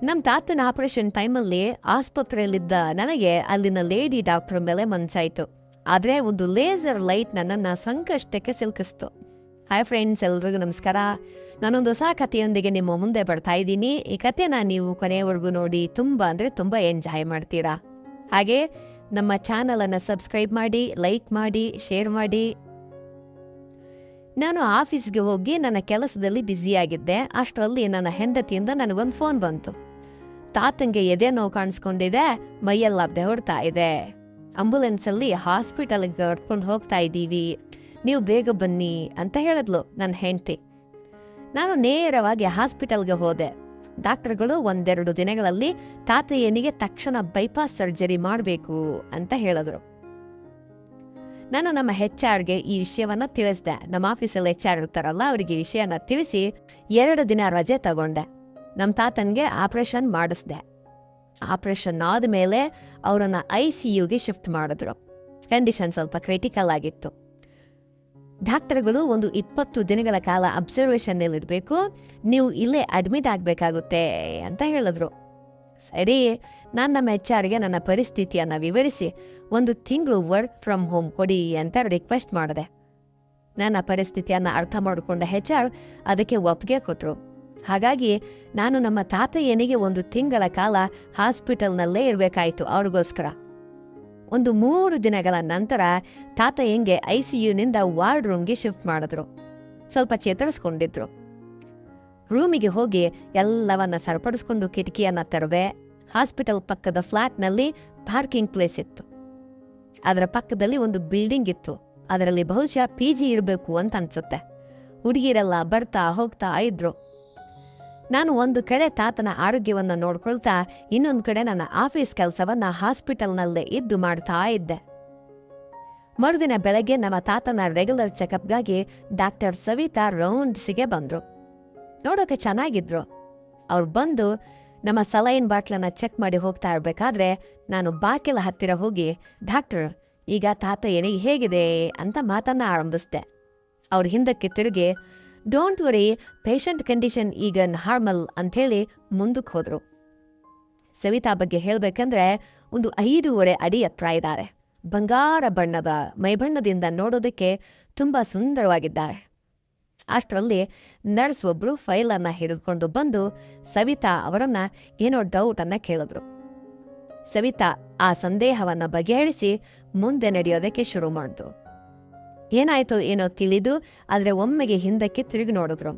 ನಮ್ಮ ತಾತನ ಆಪರೇಷನ್ ಟೈಮಲ್ಲಿ ಆಸ್ಪತ್ರೆಯಲ್ಲಿದ್ದ ನನಗೆ ಅಲ್ಲಿನ ಲೇಡಿ ಡಾಕ್ಟರ್ ಮೇಲೆ ಮನ್ಸಾಯ್ತು. ಆದರೆ ಒಂದು ಲೇಸರ್ ಲೈಟ್ ನನ್ನನ್ನು ಸಂಕಷ್ಟಕ್ಕೆ ಸಿಲುಕಿಸ್ತು. ಹಾಯ್ ಫ್ರೆಂಡ್ಸ್, ಎಲ್ರಿಗೂ ನಮಸ್ಕಾರ. ನಾನೊಂದು ಹೊಸ ಕಥೆಯೊಂದಿಗೆ ನಿಮ್ಮ ಮುಂದೆ ಬರ್ತಾ ಇದ್ದೀನಿ. ಈ ಕಥೆನ ನೀವು ಕೊನೆಯವರೆಗೂ ನೋಡಿ ತುಂಬ ಎಂಜಾಯ್ ಮಾಡ್ತೀರಾ. ಹಾಗೆ ನಮ್ಮ ಚಾನಲನ್ನು ಸಬ್ಸ್ಕ್ರೈಬ್ ಮಾಡಿ, ಲೈಕ್ ಮಾಡಿ, ಶೇರ್ ಮಾಡಿ. ನಾನು ಆಫೀಸ್ಗೆ ಹೋಗಿ ನನ್ನ ಕೆಲಸದಲ್ಲಿ ಬ್ಯುಸಿಯಾಗಿದ್ದೆ. ಅಷ್ಟರಲ್ಲಿ ನನ್ನ ಹೆಂಡತಿಯಿಂದ ನನಗೊಂದು ಫೋನ್ ಬಂತು. ತಾತಂಗೆ ಎದೆ ನೋವು ಕಾಣಿಸ್ಕೊಂಡಿದೆ, ಮೈಯೆಲ್ಲ ಬೆವರ್ತಾ ಇದೆ, ಆಂಬುಲೆನ್ಸಲ್ಲಿ ಹಾಸ್ಪಿಟಲ್ಗೆ ಕರ್ಕೊಂಡು ಹೋಗ್ತಾ ಇದ್ದೀವಿ, ನೀವು ಬೇಗ ಬನ್ನಿ ಅಂತ ಹೇಳಿದ್ಲು ನನ್ನ ಹೆಂಡತಿ. ನಾನು ನೇರವಾಗಿ ಹಾಸ್ಪಿಟಲ್ಗೆ ಹೋದೆ. ಡಾಕ್ಟರ್ಗಳು 1-2 ದಿನಗಳಲ್ಲಿ ತಾತಯ್ಯನಿಗೆ ತಕ್ಷಣ ಬೈಪಾಸ್ ಸರ್ಜರಿ ಮಾಡಬೇಕು ಅಂತ ಹೇಳಿದ್ರು. ನಾನು ನಮ್ಮ HR ಈ ವಿಷಯವನ್ನ ತಿಳಿಸಿದೆ. ನಮ್ಮ ಆಫೀಸಲ್ಲಿ HR ಇರ್ತಾರಲ್ಲ, ಅವರಿಗೆ ಈ ವಿಷಯನ ತಿಳಿಸಿ 2 ದಿನ ರಜೆ ತಗೊಂಡೆ. ನಮ್ಮ ತಾತನಿಗೆ ಆಪರೇಷನ್ ಮಾಡಿಸ್ದೆ. ಆಪರೇಷನ್ ಆದಮೇಲೆ ಅವರನ್ನು ICUಗೆ ಶಿಫ್ಟ್ ಮಾಡಿದ್ರು. ಕಂಡೀಷನ್ ಸ್ವಲ್ಪ ಕ್ರಿಟಿಕಲ್ ಆಗಿತ್ತು. ಡಾಕ್ಟರ್ಗಳು ಒಂದು 20 ದಿನಗಳ ಕಾಲ ಅಬ್ಸರ್ವೇಷನ್ನಲ್ಲಿರಬೇಕು, ನೀವು ಇಲ್ಲೇ ಅಡ್ಮಿಟ್ ಆಗಬೇಕಾಗುತ್ತೆ ಅಂತ ಹೇಳಿದ್ರು. ಸರಿ, ನಾನು ನಮ್ಮ HR ನನ್ನ ಪರಿಸ್ಥಿತಿಯನ್ನು ವಿವರಿಸಿ 1 ತಿಂಗಳು ವರ್ಕ್ ಫ್ರಮ್ ಹೋಮ್ ಕೊಡಿ ಅಂತ ರಿಕ್ವೆಸ್ಟ್ ಮಾಡಿದೆ. ನನ್ನ ಪರಿಸ್ಥಿತಿಯನ್ನು ಅರ್ಥ ಮಾಡಿಕೊಂಡ HR ಅದಕ್ಕೆ ಒಪ್ಪಿಗೆ ಕೊಟ್ಟರು. ಹಾಗಾಗಿ ನಾನು ನಮ್ಮ ತಾತಯ್ಯನಿಗೆ 1 ತಿಂಗಳ ಕಾಲ ಹಾಸ್ಪಿಟಲ್ನಲ್ಲೇ ಇರಬೇಕಾಯಿತು ಅವ್ರಿಗೋಸ್ಕರ. 3 ದಿನಗಳ ನಂತರ ತಾತಯ್ಯಂಗೆ ICUನಿಂದ ವಾರ್ಡ್ ರೂಮ್ಗೆ ಶಿಫ್ಟ್ ಮಾಡಿದ್ರು. ಸ್ವಲ್ಪ ಚೇತರಿಸ್ಕೊಂಡಿದ್ರು. ರೂಮಿಗೆ ಹೋಗಿ ಎಲ್ಲವನ್ನ ಸರಿಪಡಿಸ್ಕೊಂಡು ಕಿಟಕಿಯನ್ನು ತೆರವೆ. ಹಾಸ್ಪಿಟಲ್ ಪಕ್ಕದ ಫ್ಲಾಟ್ನಲ್ಲಿ ಪಾರ್ಕಿಂಗ್ ಪ್ಲೇಸ್ ಇತ್ತು. ಅದರ ಪಕ್ಕದಲ್ಲಿ ಒಂದು ಬಿಲ್ಡಿಂಗ್ ಇತ್ತು. ಅದರಲ್ಲಿ ಬಹುಶಃ PG ಇರಬೇಕು ಅಂತ ಅನ್ಸುತ್ತೆ. ಹುಡುಗಿರೆಲ್ಲ ಬರ್ತಾ ಹೋಗ್ತಾ ಇದ್ರು. ನಾನು ಒಂದು ಕಡೆ ತಾತನ ಆರೋಗ್ಯವನ್ನು ನೋಡ್ಕೊಳ್ತಾ, ಇನ್ನೊಂದು ಕಡೆ ನನ್ನ ಆಫೀಸ್ ಕೆಲಸವನ್ನ ಹಾಸ್ಪಿಟಲ್ನಲ್ಲೇ ಇದ್ದು ಮಾಡ್ತಾ ಇದ್ದೆ. ಮರುದಿನ ಬೆಳಗ್ಗೆ ನಮ್ಮ ತಾತನ ರೆಗ್ಯುಲರ್ ಚೆಕಪ್ಗಾಗಿ ಡಾಕ್ಟರ್ ಸವಿತಾ ರೌಂಡ್ಸಿಗೆ ಬಂದ್ರು. ನೋಡೋಕೆ ಚೆನ್ನಾಗಿದ್ರು. ಅವ್ರು ಬಂದು ನಮ್ಮ ಸಲೈನ್ ಬಾಟ್ಲನ್ನ ಚೆಕ್ ಮಾಡಿ ಹೋಗ್ತಾ ಇರ್ಬೇಕಾದ್ರೆ ನಾನು ಬಾಕಿಲ ಹತ್ತಿರ ಹೋಗಿ, ಡಾಕ್ಟರ್, ಈಗ ತಾತಯ್ಯನಿಗೆ ಹೇಗಿದೆ ಅಂತ ಮಾತನ್ನ ಆರಂಭಿಸ್ದೆ. ಅವ್ರ ಹಿಂದಕ್ಕೆ ತಿರುಗಿ, ಡೋಂಟ್ ವರಿ, ಪೇಷಂಟ್ ಕಂಡೀಷನ್ ಈಗ ನಾರ್ಮಲ್ ಅಂಥೇಳಿ ಮುಂದಕ್ಕೆ ಹೋದ್ರು. ಸವಿತಾ ಬಗ್ಗೆ ಹೇಳಬೇಕಂದ್ರೆ ಒಂದು 5.5 ಅಡಿ ಎತ್ತರ ಇದ್ದಾರೆ. ಬಂಗಾರ ಬಣ್ಣದ ಮೈಬಣ್ಣದಿಂದ ನೋಡೋದಕ್ಕೆ ತುಂಬ ಸುಂದರವಾಗಿದ್ದಾರೆ. ಅಷ್ಟರಲ್ಲಿ ನರ್ಸ್ ಒಬ್ರು ಫೈಲನ್ನು ಹಿಡಿದುಕೊಂಡು ಬಂದು ಸವಿತಾ ಅವರನ್ನ ಏನೋ ಡೌಟನ್ನು ಕೇಳಿದ್ರು. ಸವಿತಾ ಆ ಸಂದೇಹವನ್ನು ಬಗೆಹರಿಸಿ ಮುಂದೆ ನಡೆಯೋದಕ್ಕೆ ಶುರು ಮಾಡಿದ್ರು. ಏನಾಯ್ತೋ ಏನೋ ತಿಳಿದು ಆದರೆ ಒಮ್ಮೆಗೆ ಹಿಂದಕ್ಕೆ ತಿರುಗಿ ನೋಡಿದ್ರು.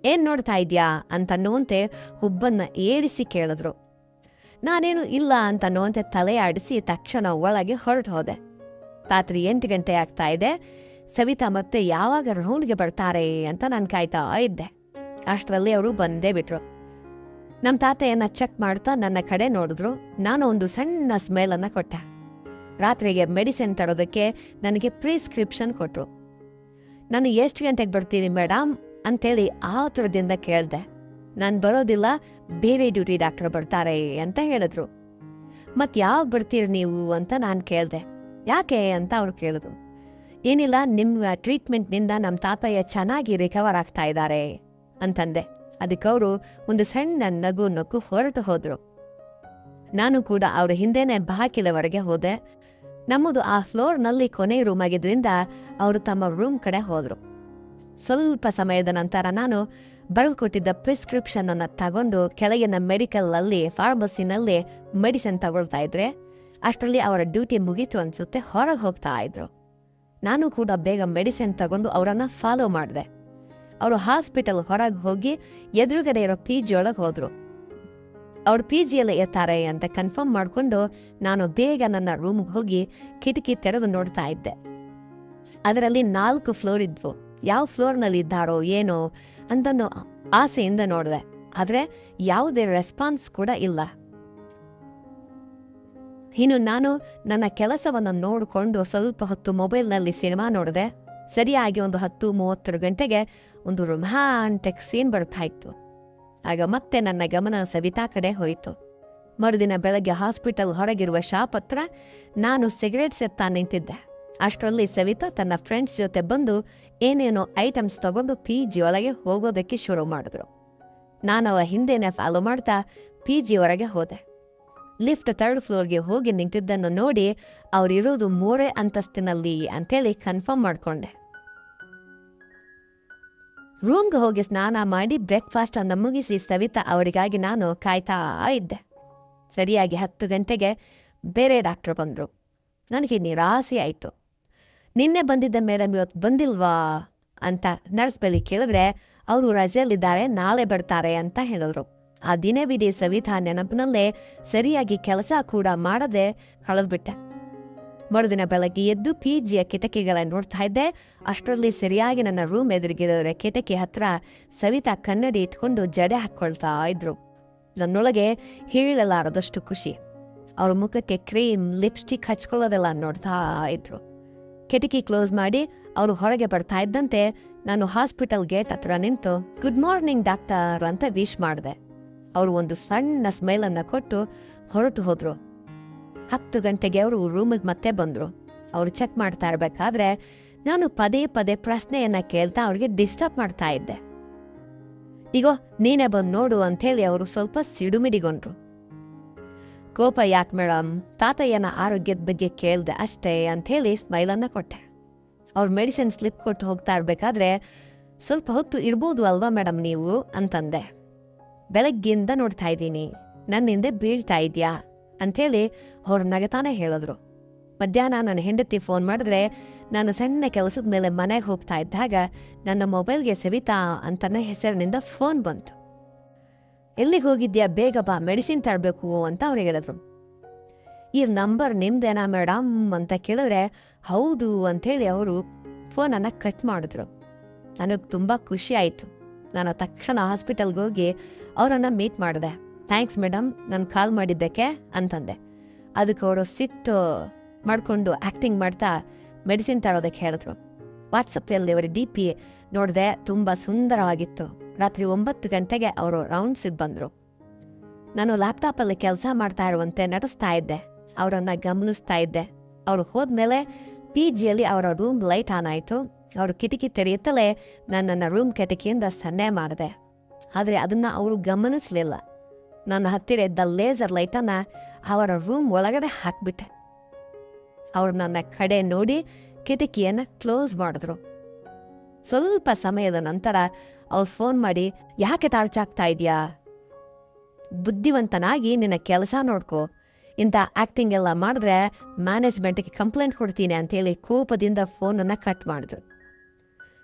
ಏನ್ ನೋಡ್ತಾ ಇದ್ಯಾ ಅಂತನ್ನುವಂತೆ ಹುಬ್ಬನ್ನ ಏರಿಸಿ ಕೇಳಿದ್ರು. ನಾನೇನು ಇಲ್ಲ ಅಂತನ್ನುವಂತೆ ತಲೆ ಆಡಿಸಿ ತಕ್ಷಣ ಒಳಗೆ ಹೊರಟು ಹೋದೆ. ರಾತ್ರಿ 8 ಗಂಟೆ ಆಗ್ತಾ ಇದೆ. ಸವಿತಾ ಮತ್ತೆ ಯಾವಾಗ ರೌಂಡ್ಗೆ ಬರ್ತಾರೆ ಅಂತ ನಾನು ಕಾಯ್ತಾ ಇದ್ದೆ. ಅಷ್ಟರಲ್ಲಿ ಅವರು ಬಂದೇ ಬಿಟ್ರು. ನಮ್ಮ ತಾತೆಯನ್ನ ಚೆಕ್ ಮಾಡ್ತಾ ನನ್ನ ಕಡೆ ನೋಡಿದ್ರು. ನಾನು ಒಂದು ಸಣ್ಣ ಸ್ಮೇಲನ್ನು ಕೊಟ್ಟೆ. ರಾತ್ರಿಗೆ ಮೆಡಿಸಿನ್ ತರೋದಕ್ಕೆ ನನಗೆ ಪ್ರಿಸ್ಕ್ರಿಪ್ಷನ್ ಕೊಟ್ಟರು. ನಾನು ಎಷ್ಟು ಗಂಟೆಗೆ ಬರ್ತೀನಿ ಮೇಡಮ್ ಅಂತೇಳಿ ಆತುರದಿಂದ ಕೇಳಿದೆ. ನಾನು ಬರೋದಿಲ್ಲ, ಬೇರೆ ಡ್ಯೂಟಿ ಡಾಕ್ಟರ್ ಬರ್ತಾರೆ ಅಂತ ಹೇಳಿದ್ರು. ಮತ್ತೆ ಯಾವಾಗ ಬರ್ತೀರಿ ನೀವು ಅಂತ ನಾನು ಕೇಳಿದೆ. ಯಾಕೆ ಅಂತ ಅವ್ರು ಕೇಳಿದ್ರು. ಏನಿಲ್ಲ, ನಿಮ್ಮ ಟ್ರೀಟ್ಮೆಂಟ್ನಿಂದ ನಮ್ಮ ತಾತಯ್ಯ ಚೆನ್ನಾಗಿ ರಿಕವರ್ ಆಗ್ತಾ ಇದ್ದಾರೆ ಅಂತಂದೆ. ಅದಕ್ಕೆ ಅವರು ಒಂದು ಸಣ್ಣ ನಗು ಹೊರಟು ಹೋದ್ರು. ನಾನು ಕೂಡ ಅವ್ರ ಹಿಂದೆನೇ ಬಾಕಿಲವರೆಗೆ ಹೋದೆ. ನಮ್ಮದು ಆ ಫ್ಲೋರ್ನಲ್ಲಿ ಕೊನೆ ರೂಮ್ ಆಗಿದ್ರಿಂದ ಅವರು ತಮ್ಮ ರೂಮ್ ಕಡೆ ಹೋದ್ರು. ಸ್ವಲ್ಪ ಸಮಯದ ನಂತರ ನಾನು ಬರೆದುಕೊಟ್ಟಿದ್ದ ಪ್ರಿಸ್ಕ್ರಿಪ್ಷನ್ ಅನ್ನು ತಗೊಂಡು ಕೆಳಗಿನ ಮೆಡಿಕಲ್ನಲ್ಲಿ, ಫಾರ್ಮಸಿನಲ್ಲಿ ಮೆಡಿಸಿನ್ ತಗೊಳ್ತಾ ಇದ್ರೆ ಅಷ್ಟರಲ್ಲಿ ಅವರ ಡ್ಯೂಟಿ ಮುಗೀತು ಅನ್ಸುತ್ತೆ, ಹೊರಗೆ ಹೋಗ್ತಾ ಇದ್ರು. ನಾನು ಕೂಡ ಬೇಗ ಮೆಡಿಸಿನ್ ತಗೊಂಡು ಅವರನ್ನು ಫಾಲೋ ಮಾಡಿದೆ. ಅವರು ಹಾಸ್ಪಿಟಲ್ ಹೊರಗೆ ಹೋಗಿ ಎದುರುಗಡೆ ಇರೋ PG ಒಳಗೆ ಹೋದ್ರು. ಅವ್ರು PGಯಲ್ಲೇ ಇರ್ತಾರೆ ಅಂತ ಕನ್ಫರ್ಮ್ ಮಾಡಿಕೊಂಡು ನಾನು ಬೇಗ ನನ್ನ ರೂಮ್ಗೆ ಹೋಗಿ ಕಿಟಕಿ ತೆರೆದು ನೋಡ್ತಾ ಇದ್ದೆ. ಅದರಲ್ಲಿ 4 ಫ್ಲೋರ್ ಇದ್ವು. ಯಾವ ಫ್ಲೋರ್ನಲ್ಲಿ ಇದ್ದಾರೋ ಏನೋ ಅಂತನೋ ಆಸೆಯಿಂದ ನೋಡಿದೆ. ಆದರೆ ಯಾವುದೇ ರೆಸ್ಪಾನ್ಸ್ ಕೂಡ ಇಲ್ಲ. ಇನ್ನು ನಾನು ನನ್ನ ಕೆಲಸವನ್ನು ನೋಡಿಕೊಂಡು ಸ್ವಲ್ಪ ಹೊತ್ತು ಮೊಬೈಲ್ನಲ್ಲಿ ಸಿನಿಮಾ ನೋಡಿದೆ. ಸರಿಯಾಗಿ ಒಂದು 10-30 ಗಂಟೆಗೆ ಒಂದು ರೊಮ್ಯಾಂಟಿಕ್ ಸೀನ್ ಬರ್ತಾ ಇತ್ತು. ಆಗ ಮತ್ತೆ ನನ್ನ ಗಮನ ಸವಿತಾ ಕಡೆ ಹೋಯಿತು. ಮರುದಿನ ಬೆಳಗ್ಗೆ ಹಾಸ್ಪಿಟಲ್ ಹೊರಗಿರುವ ಶಾಪ್ ಹತ್ರ ನಾನು ಸಿಗರೇಟ್ ಸೇರ್ತಾ ನಿಂತಿದ್ದೆ. ಅಷ್ಟರಲ್ಲಿ ಸವಿತಾ ತನ್ನ ಫ್ರೆಂಡ್ಸ್ ಜೊತೆ ಬಂದು ಏನೇನೋ ಐಟಮ್ಸ್ ತಗೊಂಡು PG ಒಳಗೆ ಹೋಗೋದಕ್ಕೆ ಶುರು ಮಾಡಿದ್ರು. ನಾನು ಅವರ ಹಿಂದೆನೇ ಫಾಲೋ ಮಾಡ್ತಾ PG ಹೊರಗೆ ಹೋದೆ. ಲಿಫ್ಟ್ 3rd ಫ್ಲೋರ್ಗೆ ಹೋಗಿ ನಿಂತಿದ್ದನ್ನು ನೋಡಿ ಅವರಿರೋದು 3ನೇ ಅಂತಸ್ತಿನಲ್ಲಿ ಅಂತೇಳಿ ಕನ್ಫರ್ಮ್ ಮಾಡ್ಕೊಂಡೆ. ರೂಮ್ಗೆ ಹೋಗಿ ಸ್ನಾನ ಮಾಡಿ ಬ್ರೇಕ್ಫಾಸ್ಟ್ ಅನ್ನು ಮುಗಿಸಿ ಸವಿತಾ ಅವರಿಗಾಗಿ ನಾನು ಕಾಯ್ತಾ ಇದ್ದೆ. ಸರಿಯಾಗಿ 10 ಗಂಟೆಗೆ ಬೇರೆ ಡಾಕ್ಟರ್ ಬಂದರು. ನನಗೆ ನಿರಾಸೆ ಆಯಿತು. ನಿನ್ನೆ ಬಂದಿದ್ದ ಮೇಡಮ್ ಇವತ್ತು ಬಂದಿಲ್ವಾ ಅಂತ ನರ್ಸ್ ಬಳಿ ಕೇಳಿದ್ರೆ ಅವರು ರಜೆಯಲ್ಲಿದ್ದಾರೆ, ನಾಳೆ ಬರ್ತಾರೆ ಅಂತ ಹೇಳಿದ್ರು. ಆ ದಿನವಿಡೀ ಸವಿತಾ ನೆನಪಿನಲ್ಲೇ ಸರಿಯಾಗಿ ಕೆಲಸ ಕೂಡ ಮಾಡದೆ ಕಳೆದ್ಬಿಟ್ಟೆ. ಮರುದಿನ ಬೆಳಗ್ಗೆ ಎದ್ದು PGಯ ಕಿಟಕಿಗಳನ್ನು ನೋಡ್ತಾ ಇದ್ದೆ. ಅಷ್ಟರಲ್ಲಿ ಸರಿಯಾಗಿ ನನ್ನ ರೂಮ್ ಎದುರಿಗಿರೋ ಕಿಟಕಿ ಹತ್ರ ಸವಿತಾ ಕನ್ನಡಿ ಇಟ್ಕೊಂಡು ಜಡೆ ಹಾಕ್ಕೊಳ್ತಾ ಇದ್ರು. ನನ್ನೊಳಗೆ ಹೇಳಲಾರದಷ್ಟು ಖುಷಿ. ಅವ್ರ ಮುಖಕ್ಕೆ ಕ್ರೀಮ್ ಲಿಪ್ಸ್ಟಿಕ್ ಹಚ್ಕೊಳ್ಳೋದೆಲ್ಲ ನೋಡ್ತಾ ಇದ್ರು. ಕಿಟಕಿ ಕ್ಲೋಸ್ ಮಾಡಿ ಅವರು ಹೊರಗೆ ಬರ್ತಾ ಇದ್ದಂತೆ ನಾನು ಹಾಸ್ಪಿಟಲ್ ಗೇಟ್ ಹತ್ರ ನಿಂತು ಗುಡ್ ಮಾರ್ನಿಂಗ್ ಡಾಕ್ಟರ್ ಅಂತ ವಿಶ್ ಮಾಡಿದೆ. ಅವರು ಒಂದು ಸಣ್ಣ ಸ್ಮೈಲನ್ನು ಕೊಟ್ಟು ಹೊರಟು ಹೋದ್ರು. 10 ಗಂಟೆಗೆ ಅವರು ರೂಮಿಗೆ ಮತ್ತೆ ಬಂದರು. ಅವರು ಚೆಕ್ ಮಾಡ್ತಾ ಇರಬೇಕಾದ್ರೆ ನಾನು ಪದೇ ಪದೇ ಪ್ರಶ್ನೆಯನ್ನ ಕೇಳ್ತಾ ಅವ್ರಿಗೆ ಡಿಸ್ಟರ್ಬ್ ಮಾಡ್ತಾ ಇದ್ದೆ. ಈಗೋ ನೀನೇ ಬಂದು ನೋಡು ಅಂಥೇಳಿ ಅವರು ಸ್ವಲ್ಪ ಸಿಡುಮಿಡಿಗೊಂಡ್ರು. ಕೋಪ ಯಾಕೆ ಮೇಡಮ್, ತಾತಯ್ಯನ ಆರೋಗ್ಯದ ಬಗ್ಗೆ ಕೇಳ್ದೆ ಅಷ್ಟೇ ಅಂಥೇಳಿ ಸ್ಮೈಲನ್ನು ಕೊಟ್ಟೆ. ಅವ್ರು ಮೆಡಿಸಿನ್ ಸ್ಲಿಪ್ ಕೊಟ್ಟು ಹೋಗ್ತಾ ಇರಬೇಕಾದ್ರೆ ಸ್ವಲ್ಪ ಹೊತ್ತು ಇರ್ಬೋದು ಅಲ್ವಾ ಮೇಡಮ್ ನೀವು ಅಂತಂದೆ. ಬೆಳಗ್ಗಿಂದ ನೋಡ್ತಾ ಇದ್ದೀನಿ, ನನ್ನಿಂದೆ ಬೀಳ್ತಾ ಇದೆಯಾ ಅಂಥೇಳಿ ಅವ್ರು ನಗತಾನೆ ಹೇಳಿದ್ರು. ಮಧ್ಯಾಹ್ನ ನನ್ನ ಹೆಂಡತಿ ಫೋನ್ ಮಾಡಿದ್ರೆ ನಾನು ಸಣ್ಣ ಕೆಲಸದ ಮೇಲೆ ಮನೆಗೆ ಹೋಗ್ತಾ ಇದ್ದಾಗ ನನ್ನ ಮೊಬೈಲ್ಗೆ ಸವಿತಾ ಅಂತನ ಹೆಸರಿನಿಂದ ಫೋನ್ ಬಂತು. ಎಲ್ಲಿಗೆ ಹೋಗಿದ್ಯಾ, ಬೇಗ ಬಾ, ಮೆಡಿಸಿನ್ ತರಬೇಕು ಅಂತ ಅವ್ರಿಗೆ ಹೇಳಿದ್ರು. ಈ ನಂಬರ್ ನಿಮ್ದೇನಾ ಮೇಡಮ್ ಅಂತ ಕೇಳಿದ್ರೆ ಹೌದು ಅಂಥೇಳಿ ಅವರು ಫೋನನ್ನು ಕಟ್ ಮಾಡಿದ್ರು. ನನಗೆ ತುಂಬ ಖುಷಿ ಆಯಿತು. ನಾನು ತಕ್ಷಣ ಹಾಸ್ಪಿಟಲ್ಗೆ ಹೋಗಿ ಅವರನ್ನು ಮೀಟ್ ಮಾಡಿದೆ. ಥ್ಯಾಂಕ್ಸ್ ಮೇಡಮ್, ನಾನು ಕಾಲ್ ಮಾಡಿದ್ದಕ್ಕೆ ಅಂತಂದೆ. ಅದಕ್ಕೆ ಅವರು ಸಿಟ್ಟು ಮಾಡಿಕೊಂಡು ಆ್ಯಕ್ಟಿಂಗ್ ಮಾಡ್ತಾ ಮೆಡಿಸಿನ್ ತರೋದಕ್ಕೆ ಹೇಳಿದ್ರು. ವಾಟ್ಸಪ್ಪಲ್ಲಿ ಅವರ DP ನೋಡಿದೆ, ತುಂಬ ಸುಂದರವಾಗಿತ್ತು. ರಾತ್ರಿ 9 ಗಂಟೆಗೆ ಅವರು ರೌಂಡ್ಸಿಗೆ ಬಂದರು. ನಾನು ಲ್ಯಾಪ್ಟಾಪಲ್ಲಿ ಕೆಲಸ ಮಾಡ್ತಾ ಇರುವಂತೆ ನಟಿಸ್ತಾ ಇದ್ದೆ, ಅವರನ್ನು ಗಮನಿಸ್ತಾ ಇದ್ದೆ. ಅವರು ಹೋದ್ಮೇಲೆ PGಯಲ್ಲಿ ಅವರ ರೂಮ್ ಲೈಟ್ ಆನ್ ಆಯಿತು. ಅವರು ಕಿಟಕಿ ತೆರೆಯುತ್ತಲೇ ನನ್ನ ರೂಮ್ ಕಿಟಕಿಯಿಂದ ಸನ್ನೆ ಮಾಡಿದೆ. ಆದರೆ ಅದನ್ನು ಅವರು ಗಮನಿಸಲಿಲ್ಲ. ನನ್ನ ಹತ್ತಿರ ಇದ್ದ ಲೇಸರ್ ಲೈಟನ್ನು ಅವರ ರೂಮ್ ಒಳಗಡೆ ಹಾಕಿಬಿಟ್ಟೆ. ಅವರು ನನ್ನ ಕಡೆ ನೋಡಿ ಕಿಟಕಿಯನ್ನು ಕ್ಲೋಸ್ ಮಾಡಿದ್ರು. ಸ್ವಲ್ಪ ಸಮಯದ ನಂತರ ಅವ್ರು ಫೋನ್ ಮಾಡಿ, ಯಾಕೆ ಟಾರ್ಚಾಗ್ತಾ ಇದೆಯಾ, ಬುದ್ಧಿವಂತನಾಗಿ ನಿನ್ನ ಕೆಲಸ ನೋಡ್ಕೋ, ಇಂಥ ಆ್ಯಕ್ಟಿಂಗ್ ಎಲ್ಲ ಮಾಡಿದ್ರೆ ಮ್ಯಾನೇಜ್ಮೆಂಟ್ಗೆ ಕಂಪ್ಲೇಂಟ್ ಕೊಡ್ತೀನಿ ಅಂತೇಳಿ ಕೋಪದಿಂದ ಫೋನನ್ನು ಕಟ್ ಮಾಡಿದ್ರು.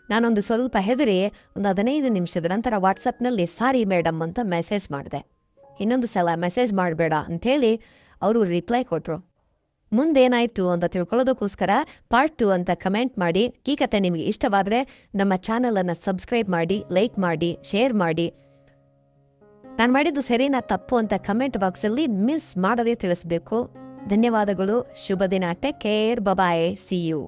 ನಾನೊಂದು ಸ್ವಲ್ಪ ಹೆದರಿ ಒಂದು 15 ನಿಮಿಷದ ನಂತರ ವಾಟ್ಸಪ್ನಲ್ಲಿ ಸಾರಿ ಮೇಡಮ್ ಅಂತ ಮೆಸೇಜ್ ಮಾಡಿದೆ. ಇನ್ನೊಂದು ಸಲ ಮೆಸೇಜ್ ಮಾಡಬೇಡ ಅಂಥೇಳಿ ಅವರು ರಿಪ್ಲೈ ಕೊಟ್ಟರು. ಮುಂದೇನಾಯಿತು ಅಂತ ತಿಳ್ಕೊಳ್ಳೋದಕ್ಕೋಸ್ಕರ ಪಾರ್ಟ್ 2 ಅಂತ ಕಮೆಂಟ್ ಮಾಡಿ. ಈ ಕತೆ ನಿಮಗೆ ಇಷ್ಟವಾದರೆ ನಮ್ಮ ಚಾನಲನ್ನು ಸಬ್ಸ್ಕ್ರೈಬ್ ಮಾಡಿ, ಲೈಕ್ ಮಾಡಿ, ಶೇರ್ ಮಾಡಿ. ನಾನು ಮಾಡಿದ್ದು ಸರಿನಾ ತಪ್ಪು ಅಂತ ಕಮೆಂಟ್ ಬಾಕ್ಸಲ್ಲಿ ಮಿಸ್ ಮಾಡದೇ ತಿಳಿಸ್ಬೇಕು. ಧನ್ಯವಾದಗಳು. ಶುಭ ದಿನ. Take care. Bye. See you.